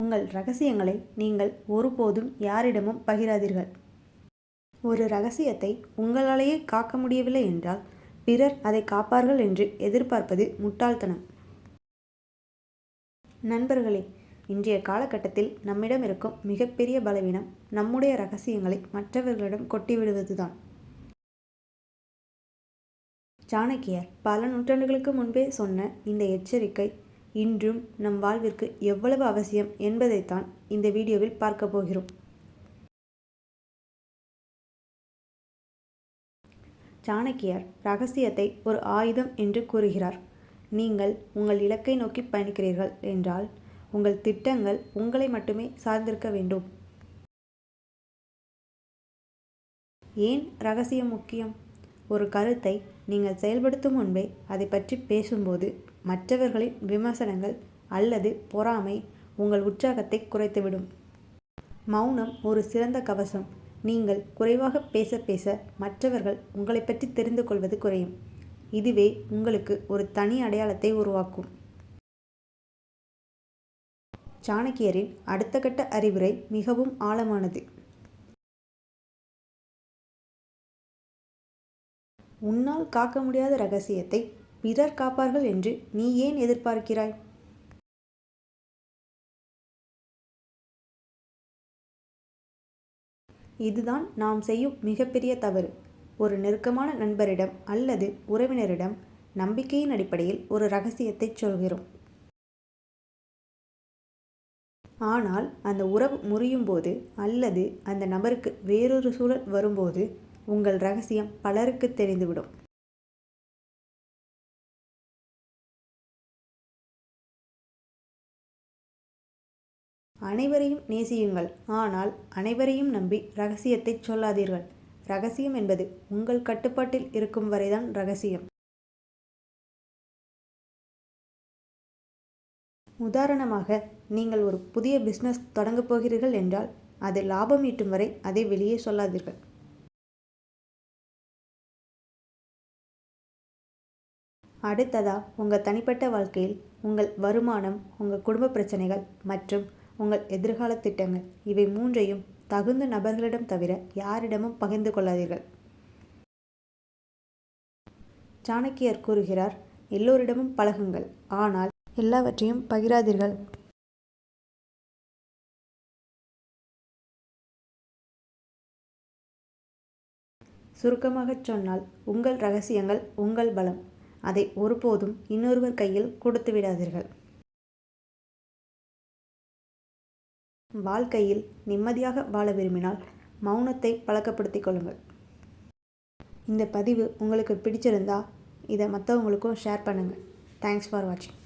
உங்கள் ரகசியங்களை நீங்கள் ஒருபோதும் யாரிடமும் பகிராதீர்கள். ஒரு ரகசியத்தை உங்களாலேயே காக்க முடியவில்லை என்றால் பிறர் அதை காப்பார்கள் என்று எதிர்பார்ப்பது முட்டாள்தனம். நண்பர்களே, இன்றைய காலகட்டத்தில் நம்மிடம் இருக்கும் மிகப்பெரிய பலவீனம் நம்முடைய ரகசியங்களை மற்றவர்களிடம் கொட்டிவிடுவதுதான். சாணக்கியர் பல நூற்றாண்டுகளுக்கு முன்பே சொன்ன இந்த எச்சரிக்கை இன்றும் நம் வாழ்விற்கு எவ்வளவு அவசியம் என்பதைத்தான் இந்த வீடியோவில் பார்க்க போகிறோம். சாணக்கியர் ரகசியத்தை ஒரு ஆயுதம் என்று கூறுகிறார். நீங்கள் உங்கள் இலக்கை நோக்கி பயணிக்கிறீர்கள் என்றால் உங்கள் திட்டங்கள் உங்களை மட்டுமே சார்ந்திருக்க வேண்டும். ஏன் ரகசியம் முக்கியம்? ஒரு கருத்தை நீங்கள் செயல்படுத்தும் முன்பே அதை பற்றி பேசும்போது மற்றவர்களின் விமர்சனங்கள் அல்லது பொறாமை உங்கள் உற்சாகத்தை குறைத்துவிடும். மௌனம் ஒரு சிறந்த கவசம். நீங்கள் குறைவாக பேச பேச மற்றவர்கள் உங்களை பற்றி தெரிந்து கொள்வது குறையும். இதுவே உங்களுக்கு ஒரு தனி அடையாளத்தை உருவாக்கும். சாணக்கியரின் அடுத்த கட்ட அறிவுரை மிகவும் ஆழமானது. உன்னால் காக்க முடியாத ரகசியத்தை பிறர் காப்பார்கள் என்று நீ ஏன் எதிர்பார்க்கிறாய்? இதுதான் நாம் செய்யும் மிகப்பெரிய தவறு. ஒரு நெருக்கமான நண்பரிடம் அல்லது உறவினரிடம் நம்பிக்கையின் அடிப்படையில் ஒரு ரகசியத்தை சொல்கிறோம். ஆனால் அந்த உறவு முறியும் போது அல்லது அந்த நபருக்கு வேறொரு சூழல் வரும்போது உங்கள் ரகசியம் பலருக்கு தெரிந்துவிடும். அனைவரையும் நேசியுங்கள், ஆனால் அனைவரையும் நம்பி ரகசியத்தை சொல்லாதீர்கள். ரகசியம் என்பது உங்கள் கட்டுப்பாட்டில் இருக்கும் வரைதான் ரகசியம். உதாரணமாக, நீங்கள் ஒரு புதிய பிசினஸ் தொடங்கப் போகிறீர்கள் என்றால் அது லாபம் ஈட்டும் வரை அதை வெளியே சொல்லாதீர்கள். அடுத்ததா, உங்கள் தனிப்பட்ட வாழ்க்கையில் உங்கள் வருமானம், உங்கள் குடும்ப பிரச்சனைகள் மற்றும் உங்கள் எதிர்கால திட்டங்கள், இவை மூன்றையும் தகுந்த நபர்களிடம் தவிர யாரிடமும் பகிர்ந்து கொள்ளாதீர்கள். சாணக்கியர் கூறுகிறார், எல்லோரிடமும் பழகுங்கள், ஆனால் எல்லாவற்றையும் பகிராதீர்கள். சுருக்கமாகச் சொன்னால், உங்கள் ரகசியங்கள் உங்கள் பலம். அதை ஒருபோதும் இன்னொருவர் கையில் கொடுத்து விடாதீர்கள். வாழ்க்கையில் நிம்மதியாக வாழ விரும்பினால் மௌனத்தை பழக்கப்படுத்திக் கொள்ளுங்கள். இந்த பதிவு உங்களுக்கு பிடிச்சிருந்தா இதை மற்றவங்களுக்கும் ஷேர் பண்ணுங்கள். தேங்க்ஸ் ஃபார் வாட்சிங்.